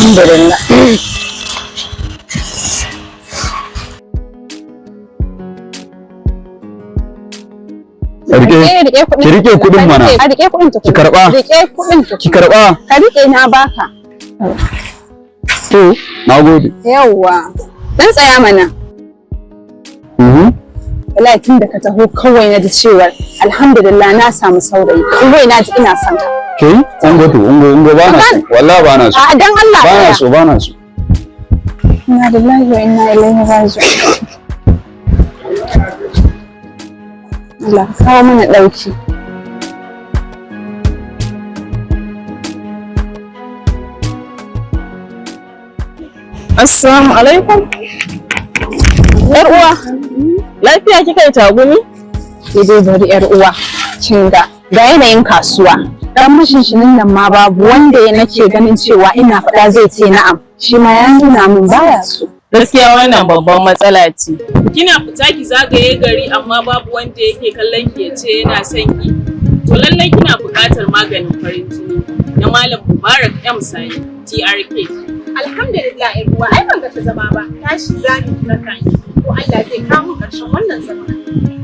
alhamdulillah. Ki rike kuɗin mana. A rike kuɗin tukuna. Ki karɓa. Rike kuɗin tukuna. Ki karɓa. Ka rike na baka. To, nagode. Yawwa. Dan tsaya mana. Wallahi tun da ka taho kawai na ji cewa alhamdulillah na samu saurayi. Kawai na ji ina son ka. Ke? Ungo ba na so. Wallahi ba na so. A dan Allah. Ba na so. Inna lillahi wa inna ilaihi raji'un. Allah kawo mana ɗauki. Assalamu alaikum. Yar uwa, lafiya kika yi tagumi? Dai bari yar uwa. Kin ga yanayin kasuwa. Dan mashinshinin nan ma babu wanda nake ganin cewa ina faɗa zai ce na'am. Shi ma ya nuna min baya so. Gaskiya wannan babban matsala ce. Kina fita ki zagaye gari amma babu wanda yake kallon ki yace yana son ki. To lallai kina buƙatar maganin farin jini na Malam Mubarak M Sani TRK. Alhamdulillah ai ruwa ai ban ga ta zama ba. Tashi zani na kan. Ko Allah zai kawo ƙarshen wannan zaman.